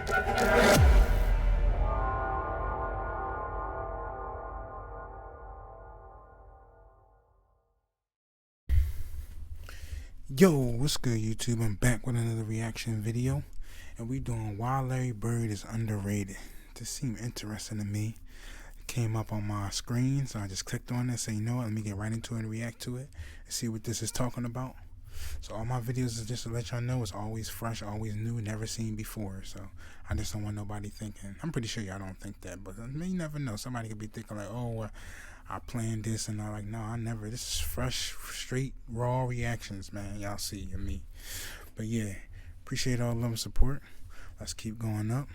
Yo, what's good YouTube? I'm back with another reaction video, and we doing why Larry Bird is underrated. This seemed interesting to me. It came up on my screen, so I just clicked on it, say you know what, let me get right into it and react to it and see what this is talking about. So all my videos is just to let y'all know it's always fresh, always new, never seen before. So I just don't want nobody thinking. I'm pretty sure y'all don't think that, but you never know. Somebody could be thinking like, oh, I planned this, and I'm like, no, I never. This is fresh, straight, raw reactions, man. Y'all see and me. But yeah, appreciate all the love and support. Let's keep going up.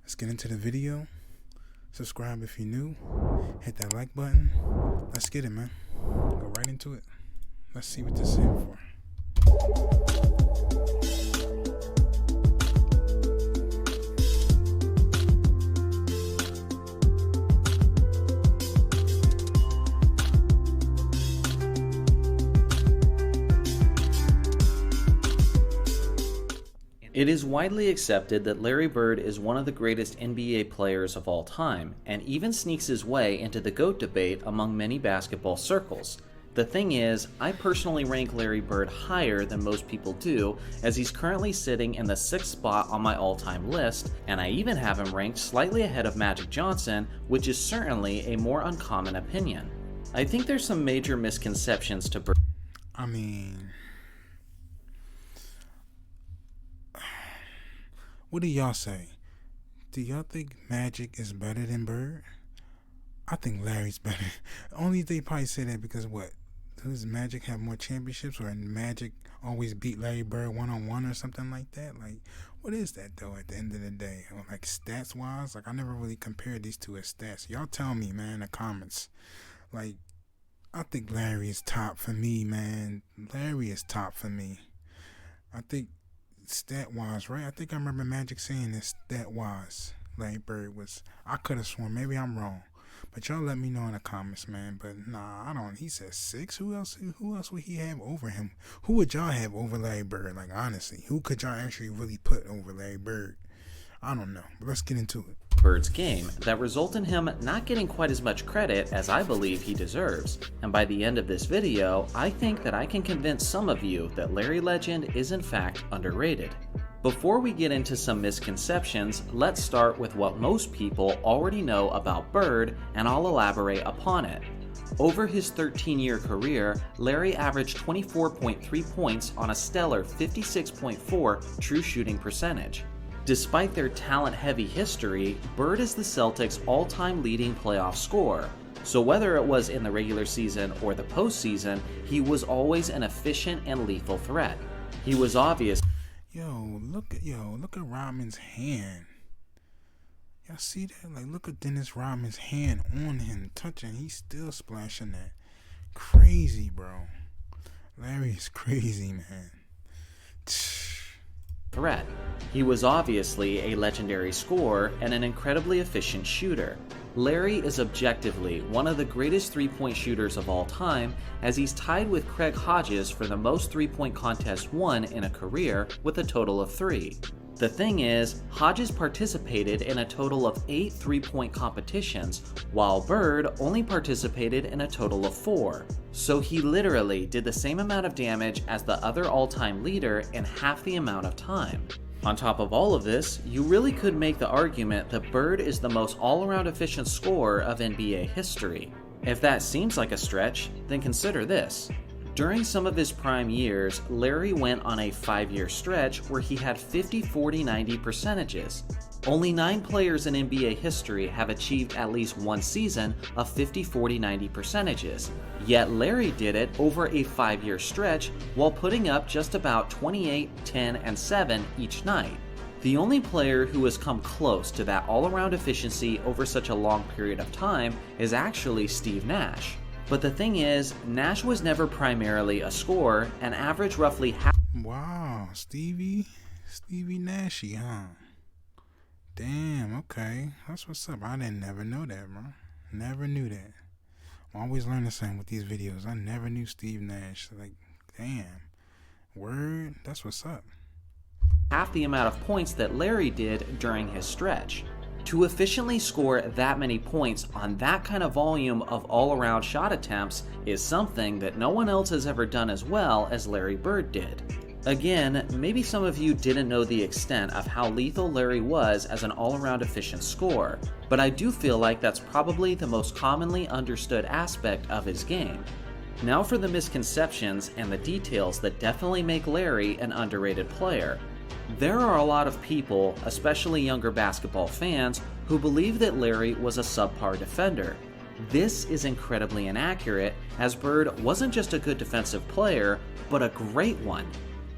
Let's get into the video. Subscribe if you're new. Hit that like button. Let's get it, man. Go right into it. Let's see what this is here for. It is widely accepted that Larry Bird is one of the greatest NBA players of all time, and even sneaks his way into the GOAT debate among many basketball circles. The thing is, I personally rank Larry Bird higher than most people do, as he's currently sitting in the 6th spot on my all-time list, and I even have him ranked slightly ahead of Magic Johnson, which is certainly a more uncommon opinion. I think there's some major misconceptions to Bird. I mean, what do y'all say? Do y'all think Magic is better than Bird? I think Larry's better. Only they probably say that because what? Does Magic have more championships, or Magic always beat Larry Bird one-on-one or something like that? Like, what is that though at the end of the day? Or like stats wise? Like, I never really compared these two as stats. Y'all tell me, man, in the comments. Like, I think Larry is top for me, man. Larry is top for me. I think stat wise, right? I think I remember Magic saying this stat wise. Larry Bird was, I could have sworn, maybe I'm wrong. But y'all let me know in the comments, man. But nah, I don't. He said 6. Who else would he have over him? Who would y'all have over Larry Bird? Like, honestly, who could y'all actually really put over Larry Bird? I don't know. But let's get into it. Bird's game that result in him not getting quite as much credit as I believe he deserves. And by the end of this video, I think that I can convince some of you that Larry Legend is in fact underrated. Before we get into some misconceptions, let's start with what most people already know about Bird, and I'll elaborate upon it. Over his 13-year career, Larry averaged 24.3 points on a stellar 56.4 true shooting percentage. Despite their talent-heavy history, Bird is the Celtics' all-time leading playoff scorer. So whether it was in the regular season or the postseason, he was always an efficient and lethal threat. He was obvious. Yo, look at Rodman's hand. Y'all see that? Like, look at Dennis Rodman's hand on him, touching. He's still splashing that. Crazy, bro. Larry is crazy, man. Threat. He was obviously a legendary scorer and an incredibly efficient shooter. Larry is objectively one of the greatest three-point shooters of all time, as he's tied with Craig Hodges for the most three-point contests won in a career with a total of 3. The thing is, Hodges participated in a total of 8 three-point competitions, while Bird only participated in a total of 4. So he literally did the same amount of damage as the other all-time leader in half the amount of time. On top of all of this, you really could make the argument that Bird is the most all-around efficient scorer of NBA history. If that seems like a stretch, then consider this. During some of his prime years, Larry went on a 5-year stretch where he had 50-40-90 percentages. Only 9 players in NBA history have achieved at least one season of 50-40-90 percentages, yet Larry did it over a 5-year stretch while putting up just about 28, 10, and 7 each night. The only player who has come close to that all-around efficiency over such a long period of time is actually Steve Nash. But the thing is, Nash was never primarily a scorer and averaged roughly half. Wow, Stevie Nashy, huh? Damn, okay. That's what's up. I didn't never know that, bro. Never knew that. I'm always learning something with these videos. I never knew Steve Nash. Like, damn. Word, that's what's up. half the amount of points that Larry did during his stretch. To efficiently score that many points on that kind of volume of all-around shot attempts is something that no one else has ever done as well as Larry Bird did. Again, maybe some of you didn't know the extent of how lethal Larry was as an all-around efficient scorer, but I do feel like that's probably the most commonly understood aspect of his game. Now for the misconceptions and the details that definitely make Larry an underrated player. There are a lot of people, especially younger basketball fans, who believe that Larry was a subpar defender. This is incredibly inaccurate, as Bird wasn't just a good defensive player, but a great one.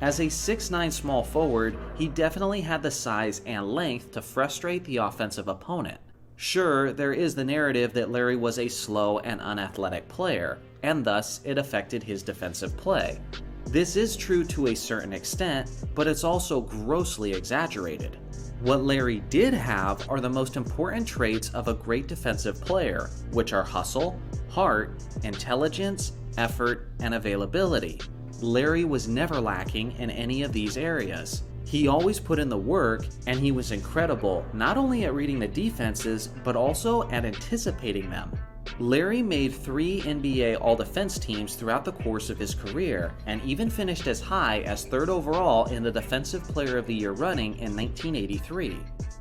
As a 6'9" small forward, he definitely had the size and length to frustrate the offensive opponent. Sure, there is the narrative that Larry was a slow and unathletic player, and thus it affected his defensive play. This is true to a certain extent, but it's also grossly exaggerated. What Larry did have are the most important traits of a great defensive player, which are hustle, heart, intelligence, effort, and availability. Larry was never lacking in any of these areas. He always put in the work, and he was incredible not only at reading the defenses, but also at anticipating them. Larry made 3 NBA All-Defense teams throughout the course of his career, and even finished as high as 3rd overall in the Defensive Player of the Year running in 1983.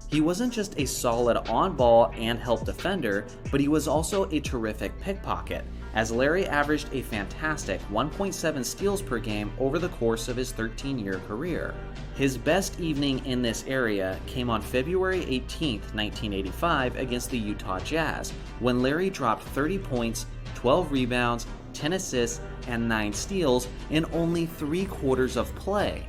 He wasn't just a solid on-ball and help defender, but he was also a terrific pickpocket, as Larry averaged a fantastic 1.7 steals per game over the course of his 13-year career. His best evening in this area came on February 18, 1985 against the Utah Jazz, when Larry dropped 30 points, 12 rebounds, 10 assists, and 9 steals in only 3 quarters of play.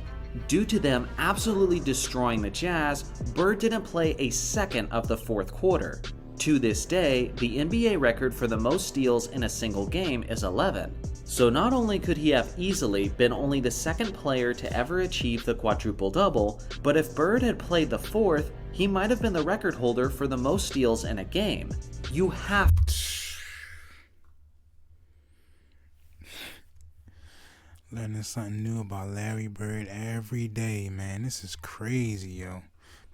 Due to them absolutely destroying the Jazz, Bird didn't play a second of the 4th quarter. To this day, the NBA record for the most steals in a single game is 11. So not only could he have easily been only the 2nd player to ever achieve the quadruple-double, but if Bird had played the 4th, he might have been the record holder for the most steals in a game. You have Learning something new about Larry Bird every day, man. This is crazy, yo.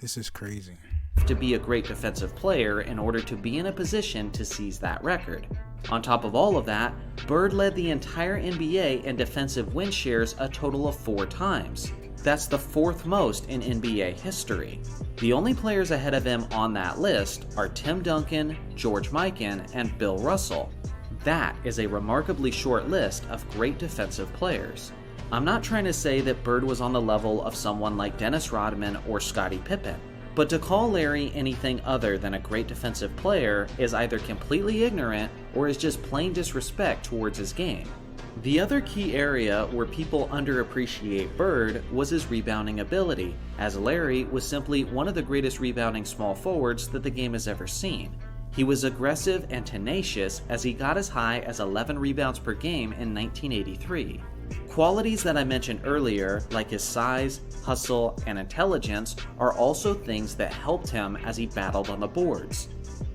This is crazy. to be a great defensive player in order to be in a position to seize that record. On top of all of that, Bird led the entire NBA in defensive win shares a total of 4 times. That's the 4th most in NBA history. The only players ahead of him on that list are Tim Duncan, George Mikan, and Bill Russell. That is a remarkably short list of great defensive players. I'm not trying to say that Bird was on the level of someone like Dennis Rodman or Scottie Pippen, but to call Larry anything other than a great defensive player is either completely ignorant or is just plain disrespect towards his game. The other key area where people underappreciate Bird was his rebounding ability, as Larry was simply one of the greatest rebounding small forwards that the game has ever seen. He was aggressive and tenacious as he got as high as 11 rebounds per game in 1983. Qualities that I mentioned earlier, like his size, hustle, and intelligence, are also things that helped him as he battled on the boards.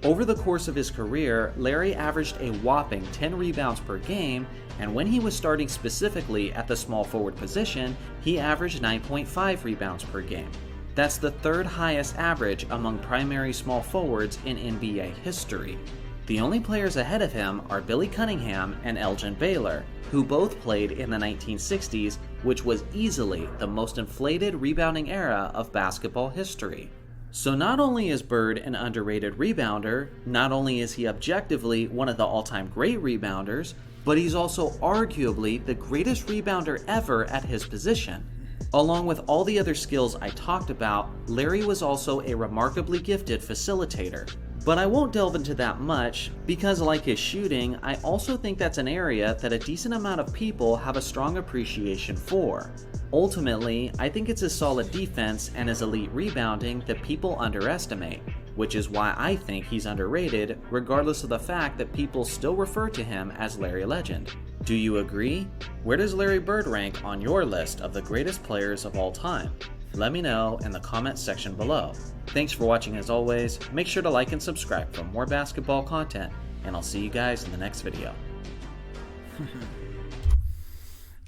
Over the course of his career, Larry averaged a whopping 10 rebounds per game, and when he was starting specifically at the small forward position, he averaged 9.5 rebounds per game. That's the 3rd highest average among primary small forwards in NBA history. The only players ahead of him are Billy Cunningham and Elgin Baylor, who both played in the 1960s, which was easily the most inflated rebounding era of basketball history. So not only is Bird an underrated rebounder, not only is he objectively one of the all-time great rebounders, but he's also arguably the greatest rebounder ever at his position. Along with all the other skills I talked about, Larry was also a remarkably gifted facilitator. But I won't delve into that much, because like his shooting, I also think that's an area that a decent amount of people have a strong appreciation for. Ultimately, I think it's his solid defense and his elite rebounding that people underestimate, which is why I think he's underrated, regardless of the fact that people still refer to him as Larry Legend. Do you agree? Where does Larry Bird rank on your list of the greatest players of all time? Let me know in the comments section below. Thanks for watching as always. Make sure to like and subscribe for more basketball content, and I'll see you guys in the next video.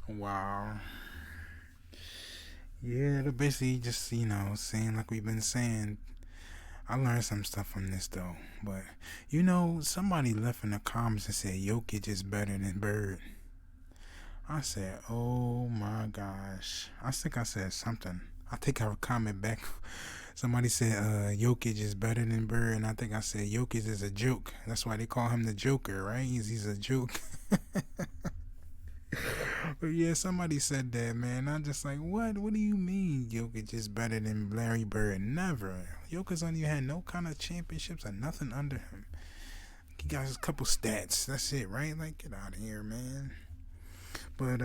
Wow. Yeah, they're basically just, saying like we've been saying. I learned some stuff from this though. But, somebody left in the comments and said Jokic is better than Bird. I said, oh my gosh. I think I said something. I think I comment back. Somebody said Jokic is better than Bird, and I think I said Jokic is a joke. That's why they call him the Joker, right? He's a joke. But yeah, somebody said that, man. I'm just like, what? What do you mean Jokic is better than Larry Bird? Never. Jokic only had no kind of championships or nothing under him. He got a couple stats. That's it, right? Like, get out of here, man. But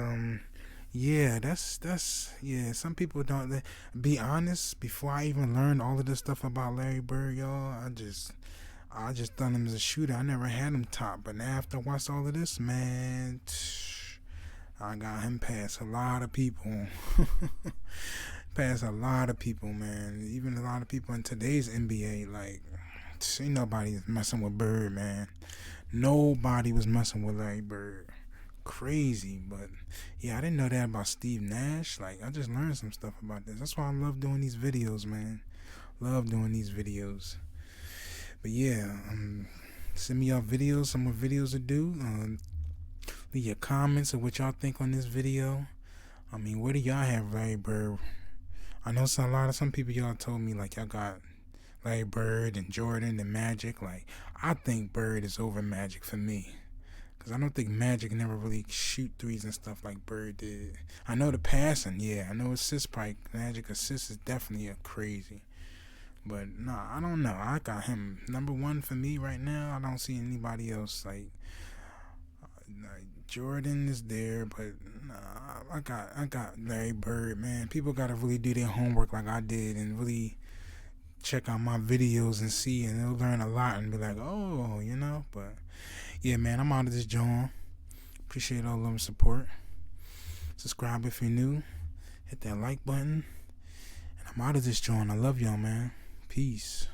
yeah, that's yeah. Some people don't be honest. Before I even learned all of this stuff about Larry Bird, y'all, I just thought him as a shooter. I never had him top, but now after I watched all of this, man, I got him past a lot of people. Past a lot of people, man. Even a lot of people in today's NBA, like, ain't nobody messing with Bird, man. Nobody was messing with Larry Bird. Crazy, but yeah, I didn't know that about Steve Nash. Like, I just learned some stuff about this. That's why I love doing these videos, man. Love doing these videos. But yeah, send me y'all videos, some more videos to do. Leave your comments of what y'all think on this video. I mean, where do y'all have Larry Bird? I know some people y'all told me like y'all got Larry Bird and Jordan and Magic. Like, I think Bird is over Magic for me. Because I don't think Magic never really shoot threes and stuff like Bird did. I know the passing, yeah. I know assists probably, Magic assists is definitely a crazy. But nah, I don't know. I got him number one for me right now. I don't see anybody else like Jordan is there, but nah, I got Larry Bird, man. People gotta really do their homework like I did and really check out my videos and see, and they'll learn a lot and be like, oh, But yeah, man, I'm out of this joint. Appreciate all the support. Subscribe if you're new. Hit that like button. And I'm out of this joint. I love y'all, man. Peace.